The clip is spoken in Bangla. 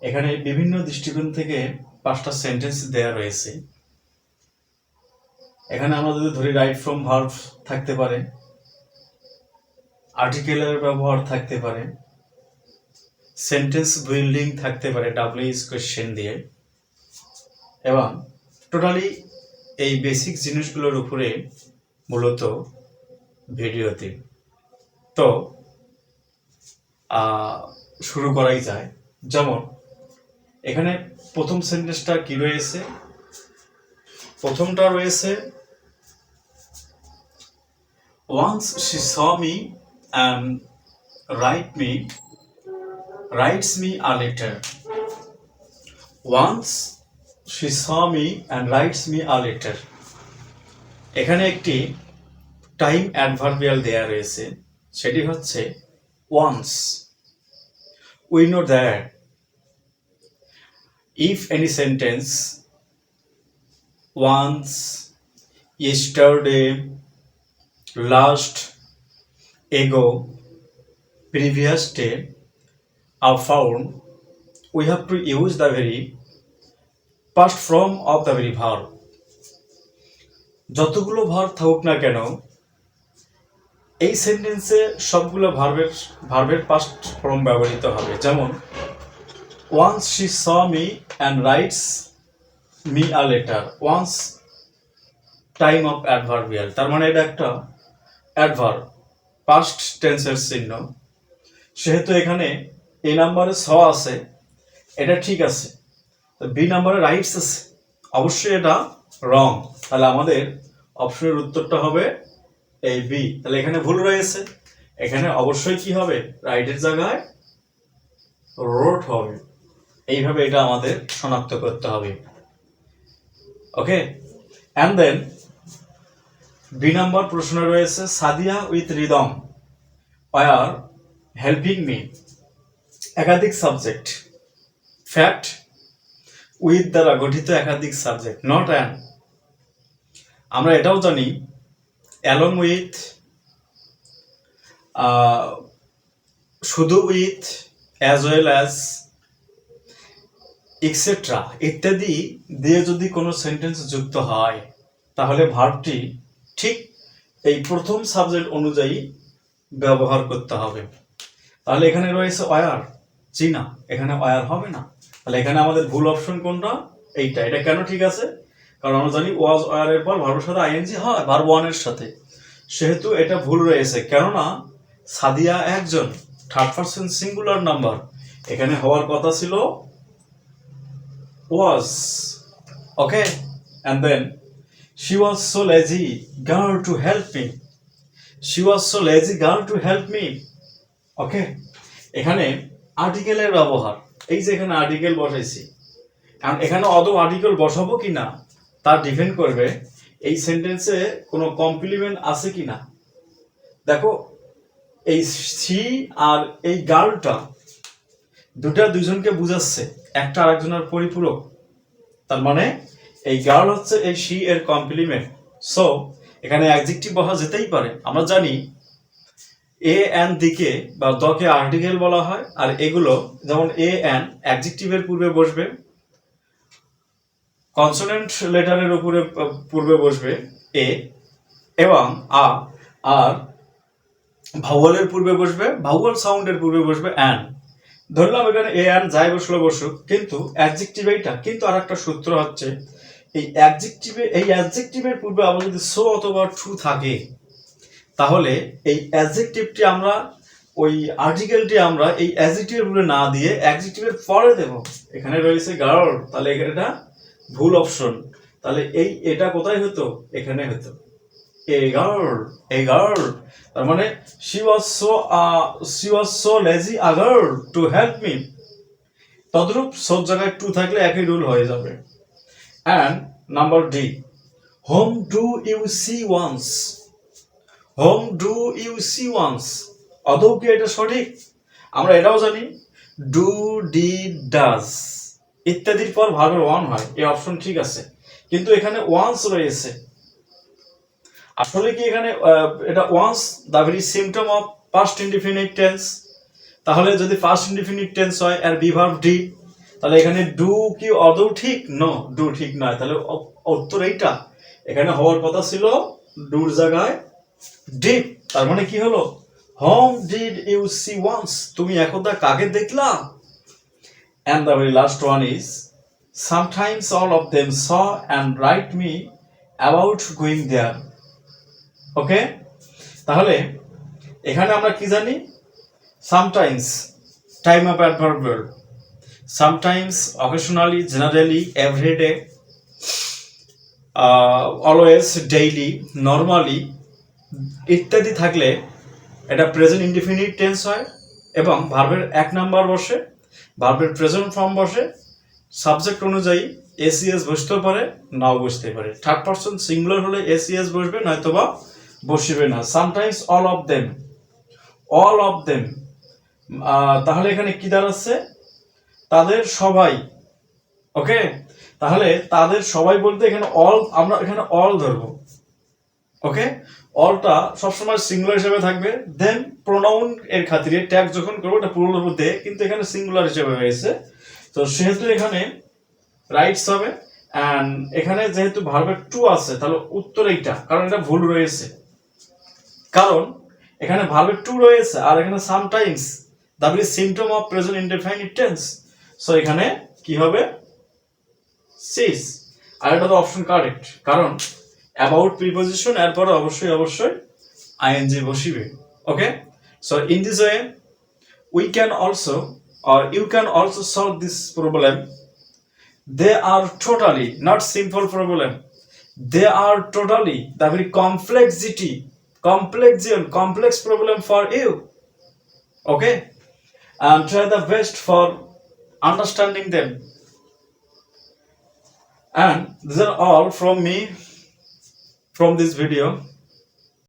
এখানে বিভিন্ন দৃষ্টিকোণ থেকে 5টা সেন্টেন্স দেয়া রয়েছে। এখানে আমরা যদি ধরি রাইট ফ্রম ভার্ব থাকতে পারে, আর্টিকেলের ব্যবহার থাকতে পারে, সেন্টেন্স বিল্ডিং থাকতে পারে ডাব্লিউএইচ কোয়েশ্চেন দিয়ে, এবং টোটালি এই বেসিক জিনিসগুলোর উপরে মূলত ভিডিওতে। তো শুরু করাই যায়। যেমন এখানে প্রথম সেন্টেন্সটা কি রয়েছে? প্রথমটা রয়েছে once she saw me and writes me a letter. Once she saw me and writes me a letter. এখানে একটি টাইম অ্যাডভার্বিয়াল দেয়া রয়েছে, সেটি হচ্ছে once. We know that if any sentence once, yesterday, last, ago, previous day are found, we have to use the very past form of the very verb. যতগুলো ভার্ব থাকুক না কেন, এই সেন্টেন্সে সবগুলো ভার্বের পাস্ট ফর্ম ব্যবহৃত হবে। যেমন once she saw me and writes me a letter. once time of adverbial, তার মানে এটা একটা অ্যাডভার্ব, পাস্ট টেন্সের চিহ্ন। সেহেতু এখানে এ নাম্বারে স আছে, এটা ঠিক আছে। বি নাম্বারে রাইটস আছে, অবশ্যই এটা রং। তাহলে আমাদের অপশনের উত্তরটা হবে এই বি। তাহলে এখানে ভুল রয়েছে, এখানে অবশ্যই কি হবে? রাইটের জায়গায় রোট হবে। এইভাবে এটা আমাদের শনাক্ত করতে হবে। Okay, and then B number প্রশ্ন রয়েছে Sadia with Ridam are helping me. একাধিক সাবজেক্ট, ফ্যাক্ট উইথ দ্বারা গঠিত একাধিক সাবজেক্ট, নট অ্যান। আমরা এটাও জানি অ্যালং উইথ, শুধু with, as well as, etcetera ইত্যাদি দিয়ে যদি কোনো সেন্টেন্স যুক্ত হয়, তাহলে ভার্বটি ঠিক এই প্রথম সাবজেক্ট অনুযায়ী ব্যবহার করতে হবে। তাহলে এখানে রয়েছে ওয়ার, জি না, এখানে ওয়ার হবে না। তাহলে এখানে আমাদের ভুল অপশন কোনটা? এইটা। এটা কেন ঠিক আছে? কারণ আমরা জানি ওয়াজ ওয়ার এর পর ভার্বের সাথে আইএনজি হয়, ভার্ব ওয়ান এর সাথে, সেহেতু এটা ভুল রয়েছে। কেননা সাদিয়া একজন থার্ড পারসন সিঙ্গুলার নাম্বার, এখানে হওয়ার কথা ছিল was. Okay, and then she was so lazy girl to help me. She was so lazy girl to help me. ওকে, এখানে আর্টিকেলের ব্যবহার, এই যে এখানে আর্টিকেল বসাইছি, কারণ এখানে আদৌ আর্টিকেল বসাবো কিনা তার ডিপেন্ড করবে এই সেন্টেন্সে কোনো কমপ্লিমেন্ট আছে কিনা। দেখো এই সি আর এই গার্লটা দুজনকে বুঝাচ্ছে, একটা আরেকজনের পরিপূরক। তার মানে এই গার্ল হচ্ছে এই সি এর কমপ্লিমেন্ট। সো এখানে অ্যাডজেক্টিভ বসা যেতেই পারে। আমরা জানি এ এন দিকে বা দকে আর্টিকেল বলা হয়, আর এগুলো যেমন এ এন অ্যাডজেক্টিভের পূর্বে বসবে, কনসোনেন্ট লেটারের উপরে পূর্বে বসবে এ, এবং আর ভাওয়ালের পূর্বে বসবে, ভাওয়াল সাউন্ডের পূর্বে বসবে অ্যান। ধরলাম এখানে এ অ্যান যাই বসলো বসুক, কিন্তু অ্যাডজেক্টিভ এইটা। কিন্তু আর একটা সূত্র হচ্ছে এই অ্যাডজেক্টিভের পূর্বে আবার যদি সো অথবা টু থাকে, তাহলে এই অ্যাডজেক্টিভটি আমরা ওই আর্টিকেলটি আমরা এই অ্যাডজেক্টিভের পূর্বে না দিয়ে অ্যাডজেক্টিভের পরে দেব। এখানে রয়েছে গার্ল, তাহলে এটা ভুল অপশন। তাহলে এটা কোথায় হতো? এখানে হতো এ গার্ল। তার মানে she was so lazy a girl to help me. তদ্রূপ সব জায়গায় টু থাকলে একই রুল হয়ে যাবে। And number D, whom do you see once? whom do you see once? আদৌ কি এটা সঠিক? আমরা এটাও জানি ডু, ডিড, ডাজ ইত্যাদির পর ভার্বের ওয়ান হয়, এই অপশন ঠিক আছে। কিন্তু এখানে ওয়ান্স রয়েছে। আসলে কি এখানে এটা once the very symptom of past indefinite tense. তাহলে যদি পাস্ট ইনডিফিনিট টেন্স হয় আর বি ভার্ব ডি, তাহলে এখানে ডু কি আদৌ ঠিক? নো, ডু ঠিক নয়। তাহলে উত্তর এইটা। এখানে হওয়ার কথা ছিল ডুর জায়গায় ডিড। তার মানে কি হলো? Whom did you see once? তুমি একদা কাকে দেখলা? And the very last one is sometimes all of them saw and write me about going there. ওকে, তাহলে এখানে আমরা কি জানি? sometimes time of adverb verb, sometimes occasionally, generally, every day, always, daily, normally ইত্যাদি থাকলে এটা প্রেজেন্ট ইনডিফিনিট টেন্স হয় এবং ভার্বের এক নাম্বার বসে, ভার্বের প্রেজেন্ট ফর্ম বসে, সাবজেক্ট অনুযায়ী এসিএস বসতেও পারে, নাও বসতে পারে। থার্ড পারসন সিঙ্গুলার হলে এসিএস বসবে, নয়তোবা বসবে না। Sometimes all of them, all of them, তাহলে এখানে কি দাঁড়াচ্ছে? তাদের সবাই। ওকে, তাহলে তাদের সবাই বলতে এখানে অল, আমরা এখানে অল ধরবো। ওকে, অলটা সবসময় সিঙ্গুলার হিসেবে থাকবে। দেন প্রোনাউন এর খাতিরে ট্যাগ যখন করবো এটা পুরো ধরবো দে, কিন্তু এখানে সিঙ্গুলার হিসেবে হয়েছে, তো সেহেতু এখানে রাইটস হবে। অ্যান্ড এখানে যেহেতু ভার্বের টু আছে, তাহলে উত্তর এইটা, কারণ এটা ভুল রয়েছে। কারণ এখানে ভার্বের টু রয়েছে আর এখানে sometimes, that is symptom of present indefinite tense. So এখানে কি হবে? সিস। আর এটা তো অপশন কারেক্ট, কারণ অ্যাবাউট প্রিপোজিশন এরপরে অবশ্যই অবশ্যই আইএনজি বসিবে। Okay, so in this way we can also, or you can also solve this problem. They are totally not simple problem, they are totally the very complex problem for you. Okay, and try the best for understanding them. And these are all from me from this video.